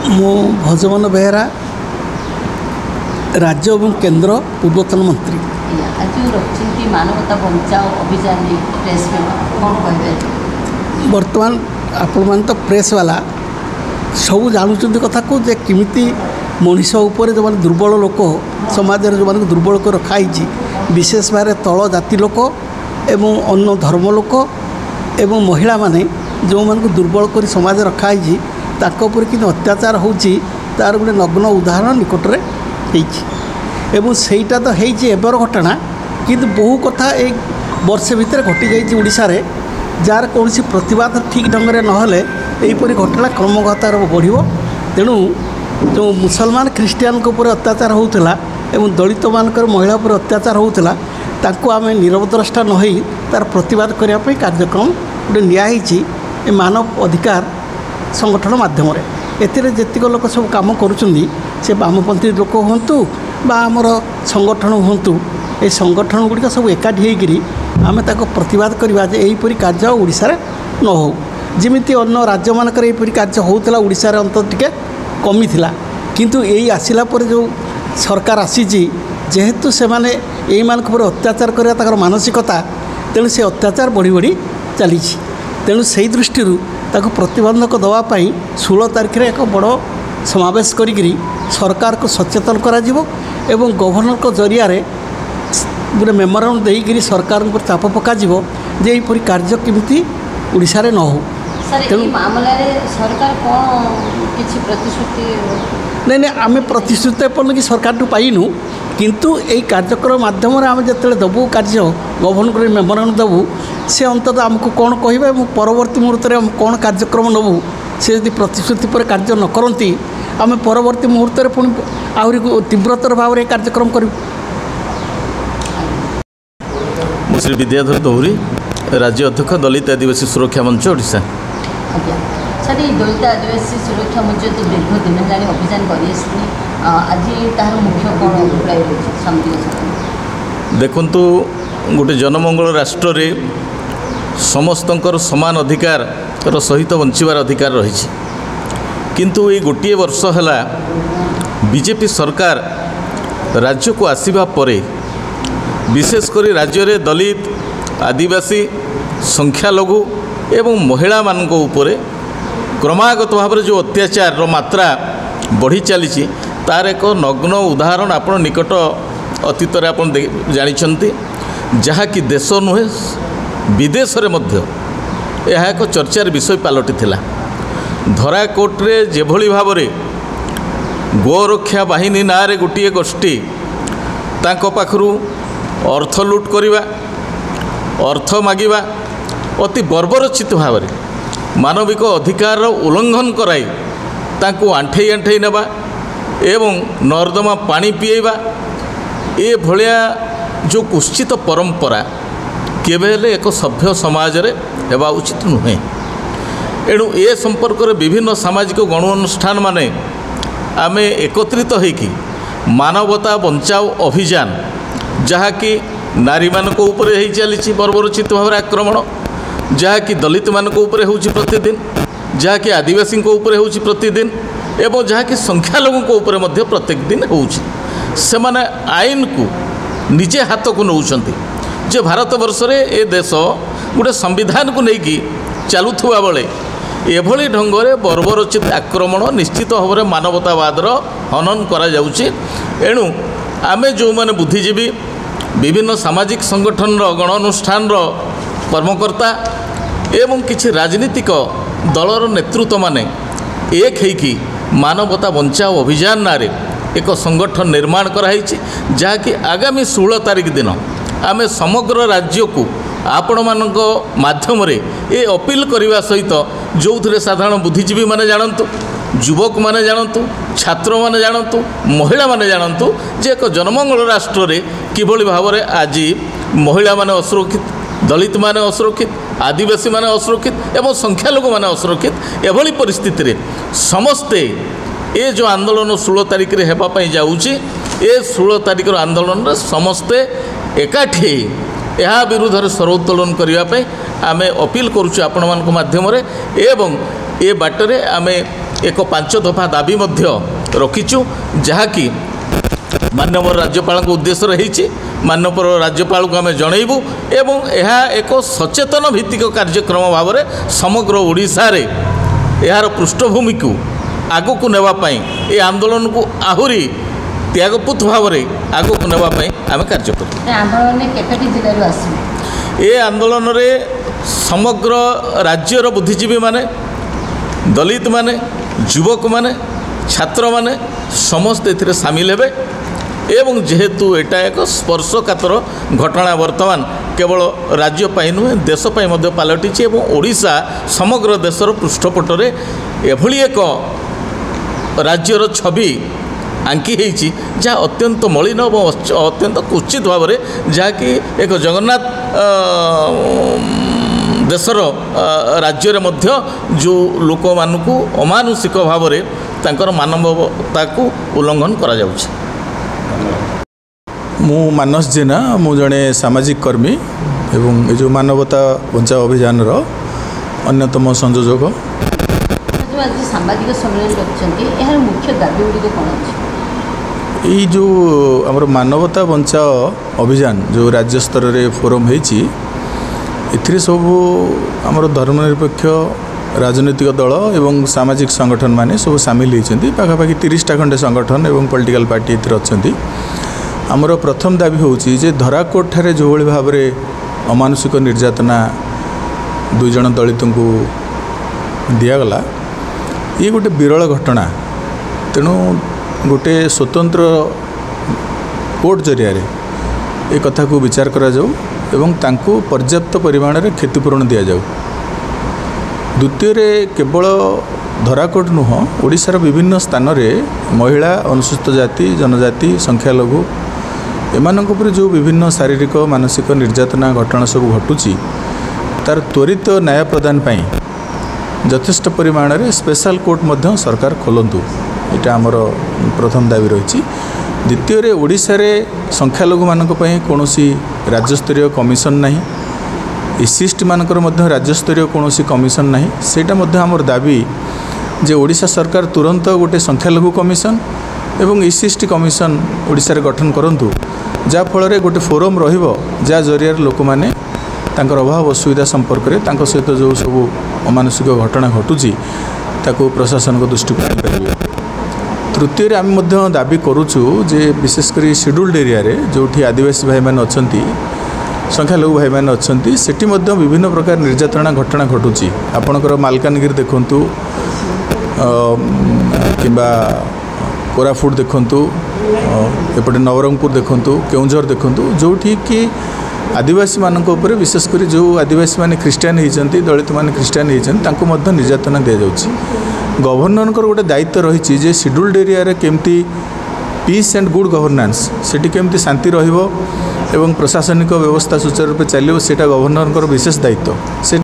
मो भजमन बेहरा राज्य और केंद्र पूर्वतन मंत्री। आज रखी मानवता बचाओ अभियान प्रेस में कौन कहे बर्तमान आपण मान तो प्रेस वाला सब जानुं कथा को जे किमिति मनीष उपर जो दुर्बल लोक समाज जो दुर्बल को रखाई विशेष भाव तल जाति लोक एवं अन्य धर्म लोक एवं महिला माने जो मान दुर्बल कर समाज रखाई तापर कि अत्याचार होची तार गोटे नग्न उदाहरण निकट में एवं सेटा तो होबर घटना किंतु बहु कथा एक वर्ष भितर घटी जाइए ओडिशा रे जार कौन प्रतिवाद ठीक ढंग से नहले यहीपरी घटना क्रमगतार बढ़ो। तेणु जो मुसलमान ख्रीस्टियान उपर अत्याचार होता एवं दलित मानक महिला उपर अत्याचार होता ताको आम निरवद्रष्टा नई तार प्रतिवाद करने कार्यक्रम गोटे नियाही मानव अधिकार संगठन माध्यम एतिक लोक सब काम करुँच से वामपंथी लोक हूँ बा आमर संगठन हूँ ये संगठन गुड़िक सब एकाठी होकर आम प्रतिवाद करवा यहीपरी कार्य ओडिशा रे न हो जमीती अन्य राज्य मानकर यहीपरी कार्य होता ओडिशा रे अंत टिके कमी थिला किंतु यही आसिला पर जो सरकार आसी जेहेतु से माने यही मान अत्याचार करवा मानसिकता तेणु से अत्याचार बढ़ी बढ़ी चली तेणु से दृष्टि प्रतिबंधक दवापाई 16 तारिख रे एक बड़ समावेश करी सरकार को सचेतन करा जिवो एवं गवर्नर को जरिया रे गोटे मेमोरांडम देकर सरकार पर चाप पका जे यहीपरी कार्य केमिति ओडिशा रे न हो। तेणु मामला रे सरकार कौन किछि प्रतिश्रुति नहीं आम प्रतिश्रुति एपर्यंत कि सरकार टू पाइनु किंतु यही कार्यक्रम माध्यम आम जो दबू कार्य गवर्नर को मेमोरांडम दबू से अंततः आमको कौन कहे परवर्ती मुहूर्त में कौन कार्यक्रम नबू से यदि प्रतिश्रुति पर कार्य न करती आम परवर्ती मुहूर्त में पुणी आहरी तीव्रतर भाव में कार्यक्रम करूँ। श्री विद्याधर दौरी राज्य अध्यक्ष दलित आदिवासी सुरक्षा मंच ओडिशा। सर दलित आदिवासी सुरक्षा मंच तो दीर्घ दिन जाए अभियान कर आज तार मुख्य कौन अभिप्राय रही देखु गोटे जनमंगल राष्ट्र रे समस्तंकर समान अधिकार सहित बंचार अधिकार रही किंतु ये गोटे वर्ष है बीजेपी सरकार राज्य को आसीबा परे विशेषकर राज्य रे दलित आदिवासी संख्यालघु एवं महिला मानक उपरे क्रमागत भाव जो अत्याचार मात्रा बढ़ी चली तार एक नग्न उदाहरण आपण निकट अतीत आपण जानिछंती जहाँकि देश नुहे विदेश रे मध्य यह एक चर्चार विषय पलटि थिला। धराकोट रे जेभली भाव रे गोरक्षा बाहिनी नारे गोटे गोष्ठी तांको पाखरु अर्थ लुट करिवा अर्थ मागिबा अति बर्बरचित भाव में मानविक अधिकार उल्लंघन कराई तांको आंठे आंठे नेबा एवं नर्दमा पानी पीएबा ए भलिया जो कुश्चित परंपरा केबेले एक सभ्य समाज रे हेबा उचित नुहे। एणु ए संपर्क में विभिन्न सामाजिक गण अनुष्ठान माने आमे एकत्रित होइकी मानवता बचाओ अभियान जहाँकि नारी मानक उपरे ही चली बर्बरचित भाव आक्रमण जहाँकि दलित मानक उपरे होउछि प्रतिदिन जहाँकि आदिवासी उपरे होउछि प्रतिदिन एवं जहाँकि संख्यालघु उपरे मध्य प्रत्येक दिन होउछि सेमाने आईन को निजे हाथ को नौछंती जे भारत वर्ष रे ए देश गोटे संविधान को लेकिन चलुवा बेले एभली ढंगरे बर्बरचित आक्रमण निश्चित भाव में मानवतावादर हनन करा जाउछि। एणु आमे जो माने बुद्धिजीवी विभिन्न सामाजिक संगठन गण अनुष्ठान कर्मकर्ता एवं किछि राजनीतिक दलर नेतृत्व माने एक होइकी मानवता बचाओ अभियान नारे एक संगठन निर्माण कराई जहाँकि आगामी 16 तारिख दिन आमे समग्र राज्य को आपण मानक माध्यम रे ए अपील करने सहित जो थे साधारण बुद्धिजीवी माने जानतु युवक माने जानतु छात्र माने जानतु महिला माने जानतु जे एक जनमंगल राष्ट्र रे किभली भाव में आज महिला माने असुरक्षित दलित माने असुरक्षित आदिवासी माने असुरक्षित एवं संख्यालघु माने असुरक्षित एभली परिस्थिति रे समस्ते ए जो आंदोलन 16 तारिख रे हेबा पई जाउची ए 16 तारिख आंदोलन रे समस्ते एकाठी यह विरुद्ध स्वरोत्तोलन करने आमे अपील करुछु आपण मानक माध्यम रे एवं ए बाटरे आमे एक 5 दफा दाबी रखीचु जहाँकि माननीय राज्यपाल उद्देश्य रही माननीय राज्यपाल को आम जनइबू एवं यह एक सचेतन भित्तिक कार्यक्रम भाव में समग्र ओडिशा रे यार पृष्ठभूमि को आगो को नेवाई ये आंदोलन को आहरी त्यागपूत भाव में आगो को नेवाई आम कार्य कर ये आंदोलन रे समग्र राज्यर बुद्धिजीवी माने दलित माने युवक माने छात्र माने समस्त एथिरे सामिल हेबे एवं जेहेतु एटा एक स्पर्शकातर घटना वर्तमान केवल राज्य पाई नुहे देश पाई मध्य पलटि एवं ओडिशा समग्र देशर पृष्ठपटरे एभली एक राज्यर छवि आंकी होती जहाँ अत्यंत मलिन और अत्यंत कुचित भाव में जहाँकि एक जगन्नाथ देशर राज्य मध्य जो लोक मानू अमानुषिक भाव में तांकर मानवता को उल्लंघन करा जाउछि। मु मानस जेना मु जड़े सामाजिक कर्मी एवं ये जो मानवता बचाओ अभियान अन्यतम संयोजक। आज सांबादिक सम्मेलन रखिछन्ती यार मुख्य दाबी गुडी कोन अछि? ये जो आमर मानवता बचाओ अभियान जो राज्य स्तर रे फोरम होईछि एथिरे सब आमर धर्मनिरपेक्ष राजनैतिक दल एवं सामाजिक संगठन माने सब सामिल होइछन्ती पाखापाखि 30टा खंडे संगठन एवं पॉलिटिकल पार्टी एथिरे अछन्ती। आमर प्रथम दाबी होउछि जे धराकोट ठारे जो भली भाव रे अमानुषिक निर्यातना 2 जण दलित को दियागला ये गोटे विरल घटना तेणु गोटे स्वतंत्र कोर्ट जरिया ए कथा को विचार करा जाऊ एवं तांको पर्याप्त परिमाण रे क्षतिपूरण दिया जाऊ। द्वितीय केवल धराकोट नुह ओडिशार विभिन्न स्थान रे महिला अनुसूचित जाति जनजाति संख्यालघु एमानक उपर जो विभिन्न शारीरिक मानसिक निर्यातना घटना सब घटुची तार त्वरित न्याय प्रदान पाई यथेष्ट परिमाण रे स्पेशल कोर्ट मध्य सरकार खोलंतु एटा आमर प्रथम दाबी रही। द्वितीय ओडिशा रे संख्यालघु मानक पई कोनोसी राज्यस्तरीय कमिशन नाही एससीएसटी मानकर मध्य राज्यस्तरीय कोनोसी कमिशन नाही सेटा मध्य आमर दाबी जे ओडिशा सरकार तुरंत गोटे संख्यालघु कमिशन एवं एससीएसटी कमिशन ओडिशा रे गठन करंतु जा फल रे गोटे फोरम रहिबो जा जरिया लोक माने तांकर अभाव असुविधा संपर्क में तांको सहित जो सब अमानुषिक घटना घटुची ताको प्रशासन को दृष्टि को आनिपारे। तृतीय आम दाबी करुचु जे विशेषकर शेड्यूल्ड एरिया रे जोठी आदिवासी भाई मैंने अच्छी संख्यालघु भाई मैंने अच्छी सेठी मध्य विभिन्न प्रकार निर्यातना घटना घटुची आपणकर मालकानगिरी देखंतु किंबा कोरापुट देखंतु एपटे नवरंगपुर देखंतु केउंझर देखंतु जोठी कि आदिवासी मानक ऊपर विशेषकर जो आदिवासी माने ख्रीस्टान होती दलित माने ख्रीस्टान होती निर्यातना दि जाऊँगी। गवर्नर गोटे दायित्व रही जे शेड्यूल्ड एरिया रे केमती पीस एंड गुड गवर्नेंस सेठी केमती शांति रहिबो एवं प्रशासनिक व्यवस्था सुचारू रूप चलियो सेटा गवर्नर विशेष दायित्व।